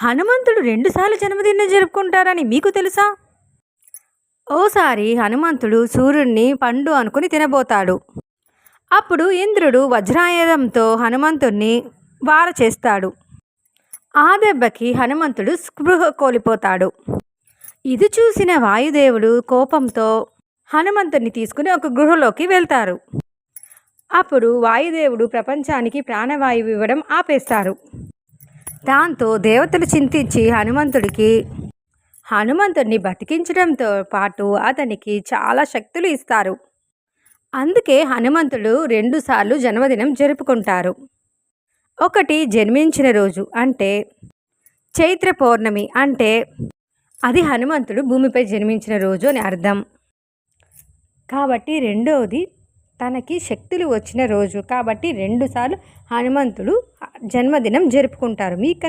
హనుమంతుడు రెండుసార్లు జన్మదినం జరుపుకుంటారని మీకు తెలుసా? ఓసారి హనుమంతుడు సూర్యుడిని పండు అనుకుని తినబోతాడు. అప్పుడు ఇంద్రుడు వజ్రాయుధంతో హనుమంతుడిని వార చేస్తాడు. ఆ దెబ్బకి హనుమంతుడు స్పృహ కోల్పోతాడు. ఇది చూసిన వాయుదేవుడు కోపంతో హనుమంతుడిని తీసుకుని ఒక గుహలోకి వెళ్తారు. అప్పుడు వాయుదేవుడు ప్రపంచానికి ప్రాణవాయువు ఇవ్వడం ఆపేస్తారు. దాంతో దేవతలు చింతించి హనుమంతుడిని బతికించడంతో పాటు అతనికి చాలా శక్తులు ఇస్తారు. అందుకే హనుమంతుడు 2 సార్లు జన్మదినం జరుపుకుంటారు. ఒకటి జన్మించిన రోజు అంటే చైత్ర పౌర్ణమి, అంటే అది హనుమంతుడు భూమిపై జన్మించిన రోజు అని అర్థం. కాబట్టి రెండవది తనకి శక్తులు వచ్చిన రోజు. కాబట్టి 2 సార్లు హనుమంతుడు జన్మదినం జరుపుకుంటారు. మీకు కనుక